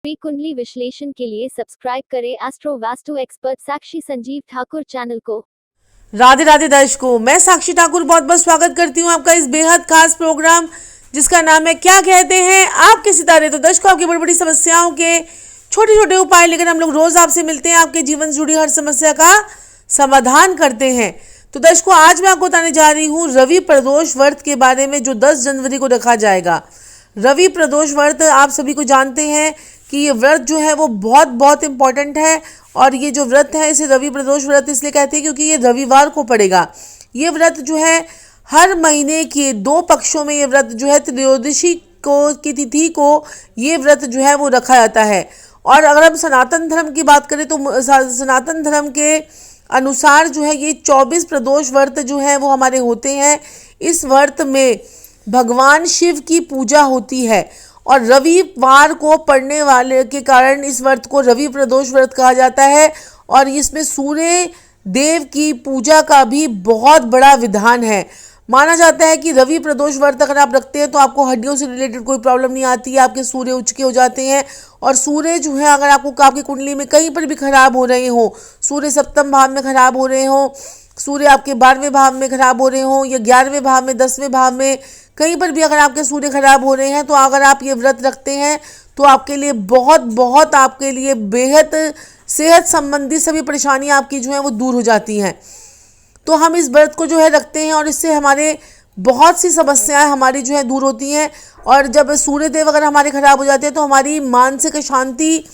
Free कुंडली विश्लेषण के लिए सब्सक्राइब करें एस्ट्रो वास्तु एक्सपर्ट साक्षी संजीव ठाकुर चैनल को। राधे राधे दर्शकों, मैं साक्षी ठाकुर बहुत बहुत स्वागत करती हूँ आपका इस बेहद खास प्रोग्राम जिसका नाम है क्या कहते हैं आपके सितारे। तो दर्शकों, आपकी बड़ी बड़ी समस्याओं के छोटे छोटे उपाय लेकर हम लोग रोज आपसे मिलते हैं, आपके जीवन से जुड़ी हर समस्या का समाधान करते हैं। तो दर्शकों, आज मैं आपको बताने जा रही हूँ रवि प्रदोष व्रत के बारे में, जो 10 जनवरी को रखा जाएगा। रवि प्रदोष व्रत आप सभी को जानते हैं कि ये व्रत जो है वो बहुत बहुत इम्पॉर्टेंट है। और ये जो व्रत है इसे रवि प्रदोष व्रत इसलिए कहते हैं क्योंकि ये रविवार को पड़ेगा। ये व्रत जो है हर महीने के 2 पक्षों में ये व्रत जो है त्रयोदशी को की तिथि को ये व्रत जो है वो रखा जाता है। और अगर हम सनातन धर्म की बात करें तो सनातन धर्म के अनुसार जो है ये 24 प्रदोष व्रत जो है वो हमारे होते हैं। इस व्रत में भगवान शिव की पूजा होती है और रविवार को पड़ने वाले के कारण इस व्रत को रवि प्रदोष व्रत कहा जाता है। और इसमें सूर्य देव की पूजा का भी बहुत बड़ा विधान है। माना जाता है कि रवि प्रदोष व्रत अगर आप रखते हैं तो आपको हड्डियों से रिलेटेड कोई प्रॉब्लम नहीं आती है, आपके सूर्य उच्च के हो जाते हैं। और सूर्य जो है अगर आपकी कुंडली में कहीं पर भी खराब हो रहे हो, सूर्य सप्तम भाव में खराब हो रहे हो, सूर्य आपके 12वें भाव में खराब हो रहे हो या 11वें भाव में, 10वें भाव में, कहीं पर भी अगर आपके सूर्य खराब हो रहे हैं तो अगर आप ये व्रत रखते हैं तो आपके लिए बहुत बहुत आपके लिए बेहद सेहत संबंधी सभी परेशानियां आपकी जो है वो दूर हो जाती हैं। तो हम इस व्रत को जो है रखते हैं और इससे हमारे बहुत सी समस्याएं हमारी जो है दूर होती हैं। और जब सूर्य देव अगर हमारे खराब हो जाते हैं तो हमारी मानसिक शांति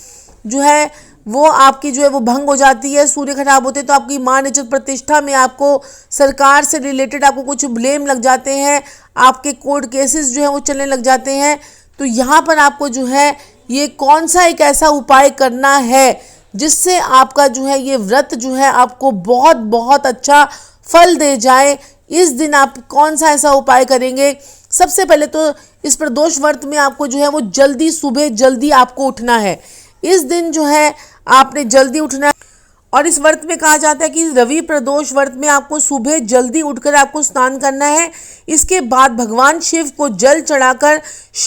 जो है वो आपकी जो है वो भंग हो जाती है। सूर्य खराब होते तो आपकी मान इज्जत प्रतिष्ठा में, आपको सरकार से रिलेटेड आपको कुछ ब्लेम लग जाते हैं, आपके कोर्ट केसेस जो है वो चलने लग जाते हैं। तो यहाँ पर आपको जो है ये कौन सा एक ऐसा उपाय करना है जिससे आपका जो है ये व्रत जो है आपको बहुत बहुत अच्छा फल दे जाए। इस दिन आप कौन सा ऐसा उपाय करेंगे? सबसे पहले तो इस प्रदोष व्रत में आपको जो है वो जल्दी सुबह जल्दी आपको उठना है। इस दिन जो है आपने जल्दी उठना है। और इस व्रत में कहा जाता है कि रवि प्रदोष व्रत में आपको सुबह जल्दी उठकर आपको स्नान करना है। इसके बाद भगवान शिव को जल चढ़ाकर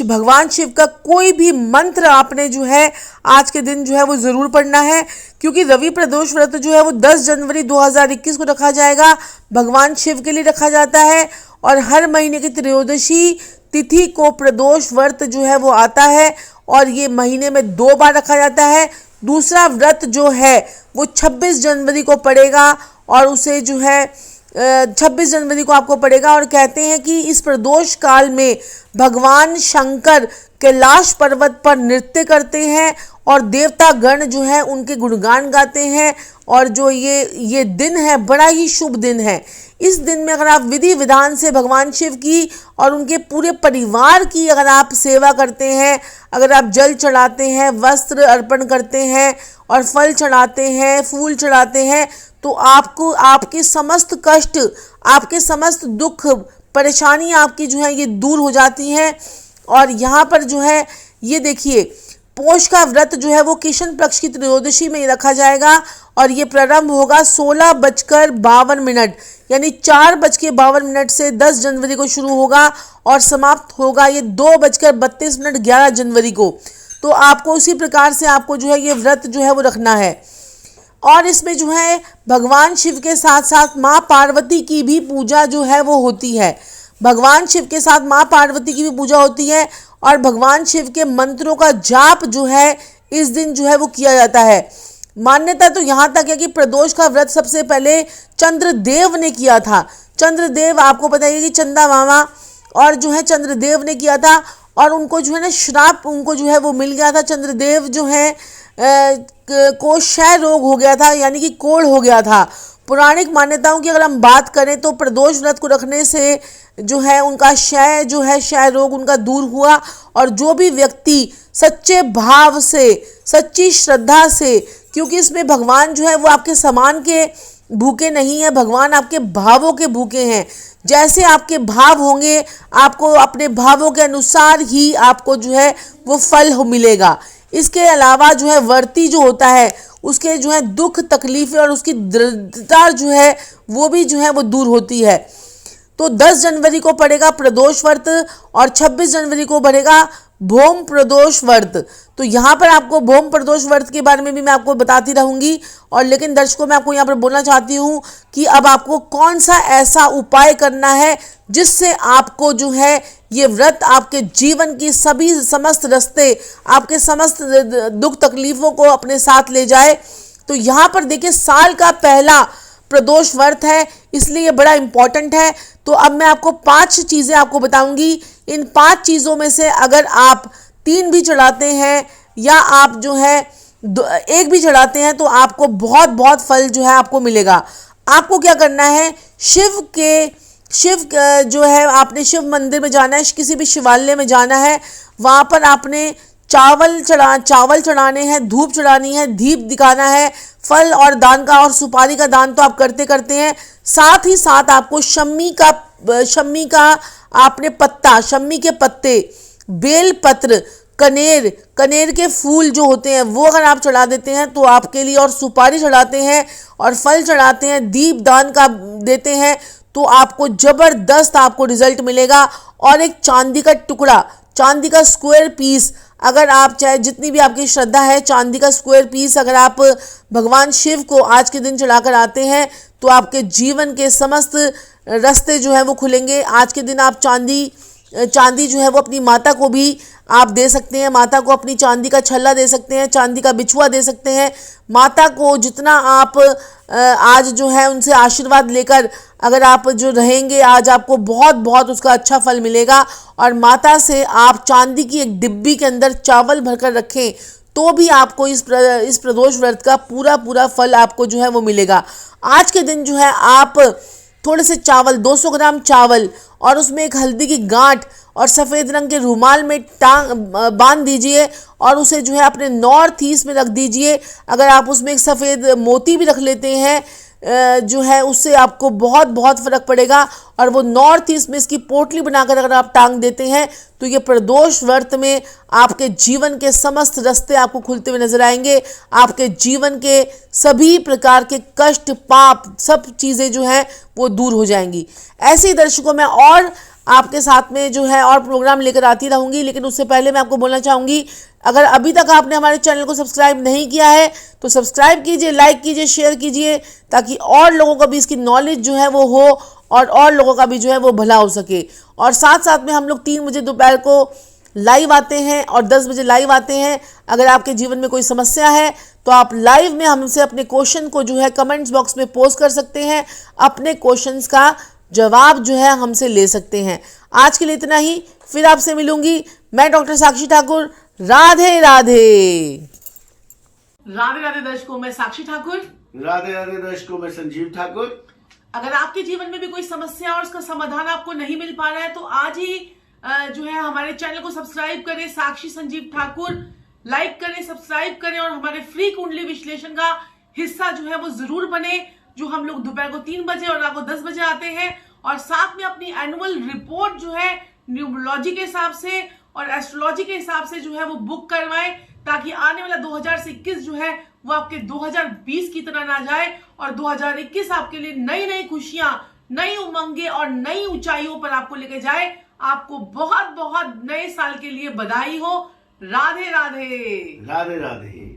भगवान शिव का कोई भी मंत्र आपने जो है आज के दिन जो है वो ज़रूर पढ़ना है। क्योंकि रवि प्रदोष व्रत जो है वो 10 जनवरी 2021 को रखा जाएगा, भगवान शिव के लिए रखा जाता है। और हर महीने की त्रयोदशी तिथि को प्रदोष व्रत जो है वो आता है और ये महीने में 2 बार रखा जाता है। दूसरा व्रत जो है वो 26 जनवरी को पड़ेगा और उसे जो है 26 जनवरी को आपको पड़ेगा। और कहते हैं कि इस प्रदोष काल में भगवान शंकर कैलाश पर्वत पर नृत्य करते हैं और देवता गण जो है उनके गुणगान गाते हैं। और जो ये दिन है बड़ा ही शुभ दिन है। इस दिन में अगर आप विधि विधान से भगवान शिव की और उनके पूरे परिवार की अगर आप सेवा करते हैं, अगर आप जल चढ़ाते हैं, वस्त्र अर्पण करते हैं और फल चढ़ाते हैं, फूल चढ़ाते हैं, तो आपको आपके समस्त कष्ट, आपके समस्त दुख, परेशानी आपकी जो है ये दूर हो जाती हैं। और यहाँ पर जो है ये देखिए, पोष का व्रत जो है वो कृष्ण पक्ष की त्रयोदशी में रखा जाएगा और ये प्रारंभ होगा 16:52 यानी 4:52 से 10 जनवरी को शुरू होगा और समाप्त होगा ये 2:32 11 जनवरी को। तो आपको उसी प्रकार से आपको जो है ये व्रत जो है वो रखना है। और इसमें जो है भगवान शिव के साथ साथ माँ पार्वती की भी पूजा जो है वो होती है। भगवान शिव के साथ माँ पार्वती की भी पूजा होती है और भगवान शिव के मंत्रों का जाप जो है इस दिन जो है वो किया जाता है। मान्यता तो यहाँ तक है कि प्रदोष का व्रत सबसे पहले चंद्रदेव ने किया था। चंद्रदेव, आपको पता है कि चंदा मामा और जो है चंद्रदेव ने किया था और उनको जो है ना श्राप उनको जो है वो मिल गया था। चंद्रदेव जो है को क्षय रोग हो गया था, यानी कि कोढ़ हो गया था। पौराणिक मान्यताओं की अगर हम बात करें तो प्रदोष व्रत को रखने से जो है उनका क्षय रोग उनका दूर हुआ। और जो भी व्यक्ति सच्चे भाव से, सच्ची श्रद्धा से, क्योंकि इसमें भगवान जो है वो आपके सामान के भूखे नहीं है, भगवान आपके भावों के भूखे हैं। जैसे आपके भाव होंगे, आपको अपने भावों के अनुसार ही आपको जो है वो फल मिलेगा। इसके अलावा जो है व्रती जो होता है उसके जो है दुख तकलीफें और उसकी दृढ़ता जो है वो भी जो है वो दूर होती है। तो 10 जनवरी को पड़ेगा प्रदोष व्रत और 26 जनवरी को पड़ेगा भौम प्रदोष व्रत। तो यहाँ पर आपको भौम प्रदोष व्रत के बारे में भी मैं आपको बताती रहूंगी। और लेकिन दर्शकों, मैं आपको यहाँ पर बोलना चाहती हूँ कि अब आपको कौन सा ऐसा उपाय करना है जिससे आपको जो है ये व्रत आपके जीवन की सभी समस्त रास्ते, आपके समस्त दुख तकलीफों को अपने साथ ले जाए। तो यहाँ पर देखिए, साल का पहला प्रदोष व्रत है, इसलिए ये बड़ा इंपॉर्टेंट है। तो अब मैं आपको 5 चीज़ें आपको बताऊंगी। इन 5 चीज़ों में से अगर आप 3 भी चढ़ाते हैं या आप जो है 1 भी चढ़ाते हैं तो आपको बहुत बहुत फल जो है आपको मिलेगा। आपको क्या करना है, शिव जो है आपने शिव मंदिर में जाना है, किसी भी शिवालय में जाना है। वहाँ पर आपने चावल चढ़ाने हैं, धूप चढ़ानी है, दीप दिखाना है, फल और दान का और सुपारी का दान तो आप करते हैं। साथ ही साथ आपको शम्मी का आपने पत्ता, शम्मी के पत्ते, बेल पत्र, कनेर के फूल जो होते हैं वो अगर आप चढ़ा देते हैं तो आपके लिए, और सुपारी चढ़ाते हैं और फल चढ़ाते हैं, दीप दान का देते हैं, तो आपको जबरदस्त आपको रिजल्ट मिलेगा। और एक चांदी का टुकड़ा, चांदी का स्क्वायर पीस, अगर आप चाहे जितनी भी आपकी श्रद्धा है, चांदी का स्क्वायर पीस अगर आप भगवान शिव को आज के दिन चढ़ाकर आते हैं तो आपके जीवन के समस्त रास्ते जो है वो खुलेंगे। आज के दिन आप चांदी जो है वो अपनी माता को भी आप दे सकते हैं। माता को अपनी चांदी का छल्ला दे सकते हैं, चांदी का बिछुआ दे सकते हैं। माता को जितना आप आज जो है उनसे आशीर्वाद लेकर अगर आप जो रहेंगे, आज आपको बहुत बहुत उसका अच्छा फल मिलेगा। और माता से आप चांदी की एक डिब्बी के अंदर चावल भरकर रखें तो भी आपको इस प्रदोष व्रत का पूरा फल आपको जो है वो मिलेगा। आज के दिन जो है आप थोड़े से चावल, 200 ग्राम चावल और उसमें एक हल्दी की गांठ और सफ़ेद रंग के रुमाल में बांध दीजिए और उसे जो है अपने नॉर्थ ईस्ट में रख दीजिए। अगर आप उसमें एक सफ़ेद मोती भी रख लेते हैं जो है उससे आपको बहुत बहुत फ़र्क पड़ेगा। और वो नॉर्थ ईस्ट में इसकी पोटली बनाकर अगर आप टांग देते हैं तो ये प्रदोष व्रत में आपके जीवन के समस्त रास्ते आपको खुलते हुए नजर आएंगे। आपके जीवन के सभी प्रकार के कष्ट, पाप, सब चीज़ें जो हैं वो दूर हो जाएंगी। ऐसे ही दर्शकों, मैं और आपके साथ में जो है और प्रोग्राम लेकर आती रहूँगी, लेकिन उससे पहले मैं आपको बोलना चाहूँगी, अगर अभी तक आपने हमारे चैनल को सब्सक्राइब नहीं किया है तो सब्सक्राइब कीजिए, लाइक कीजिए, शेयर कीजिए, ताकि और लोगों को भी इसकी नॉलेज जो है वो हो और लोगों का भी जो है वो भला हो सके। और साथ साथ में हम लोग 3 बजे दोपहर को लाइव आते हैं और 10 बजे लाइव आते हैं। अगर आपके जीवन में कोई समस्या है तो आप लाइव में हमसे अपने क्वेश्चन को जो है कमेंट्स बॉक्स में पोस्ट कर सकते हैं, अपने क्वेश्चंस का जवाब जो है हमसे ले सकते हैं। आज के लिए इतना ही, फिर आपसे मिलूंगी। मैं डॉक्टर साक्षी ठाकुर। राधे राधे। राधे राधे दर्शकों, मैं साक्षी ठाकुर। राधे राधे दर्शकों, मैं संजीव ठाकुर। अगर आपके जीवन में भी कोई समस्या और उसका समाधान आपको नहीं मिल पा रहा है तो आज ही जो है हमारे चैनल को सब्सक्राइब करें, साक्षी संजीव ठाकुर, लाइक करें, सब्सक्राइब करें और हमारे फ्री कुंडली विश्लेषण का हिस्सा जो है वो जरूर बने, जो हम लोग दोपहर को 3 बजे और रात को 10 बजे आते हैं। और साथ में अपनी एनुअल रिपोर्ट जो है न्यूमरोलॉजी के हिसाब से और एस्ट्रोलॉजी के हिसाब से जो है वो बुक करवाएं, ताकि आने वाला 2021 जो है वो आपके 2020 की तरह ना जाए और 2021 आपके लिए नई नई खुशियां, नई उमंगे और नई ऊंचाइयों पर आपको लेके जाए। आपको बहुत बहुत नए साल के लिए बधाई हो। राधे राधे। राधे राधे।